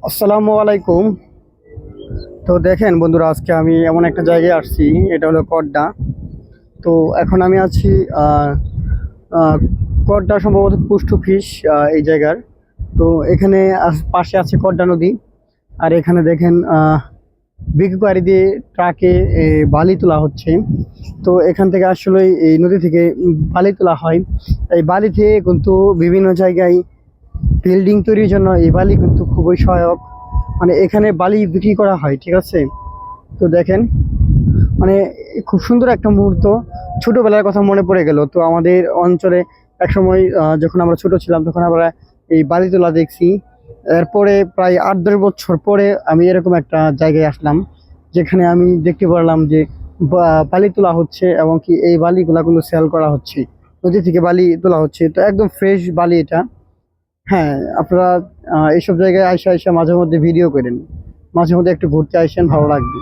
আসসালামু আলাইকুম। তো দেখেন বন্ধুরা, আজকে আমি এমন একটা জায়গায় আসছি, এটা হলো কড্ডা। তো এখন আমি আছি আহ, আহ, কড্ডা সম্ভবত পোস্ট অফিস এই জায়গার। তো এখানে পাশে আছে কড্ডা নদী। আর এখানে দেখেন বিগ গাড়ি দিয়ে ট্রাকে বালি তোলা হচ্ছে। তো এখান থেকে আসলে এই নদী থেকে বালি তোলা হয়। এই বালি থেকে কিন্তু বিভিন্ন জায়গায় বিল্ডিং তৈরির জন্য এই বালি কিন্তু খুবই সহায়ক। মানে এখানে বালি বিক্রি করা হয়, ঠিক আছে। তো দেখেন, মানে খুব সুন্দর একটা মুহূর্ত। ছোটবেলার কথা মনে পড়ে গেল। তো আমাদের অঞ্চলে একসময় যখন আমরা ছোট ছিলাম তখন আমরা এই বালি তোলা দেখছি। এরপরে প্রায় 8-10 বছর পরে আমি এরকম একটা জায়গায় আসলাম, যেখানে আমি দেখতে পারলাম যে বালি তোলা হচ্ছে এবং কি এই বালিগুলা কিন্তু সেল করা হচ্ছে। নদী থেকে বালি তোলা হচ্ছে, তো একদম ফ্রেশ বালি এটা। হ্যাঁ, আপনারা এইসব জায়গায় আইসা আইসা মাঝে মধ্যে ভিডিও করেন, মাঝে মধ্যে একটু ঘুরতে আইসেন, ভালো লাগবে।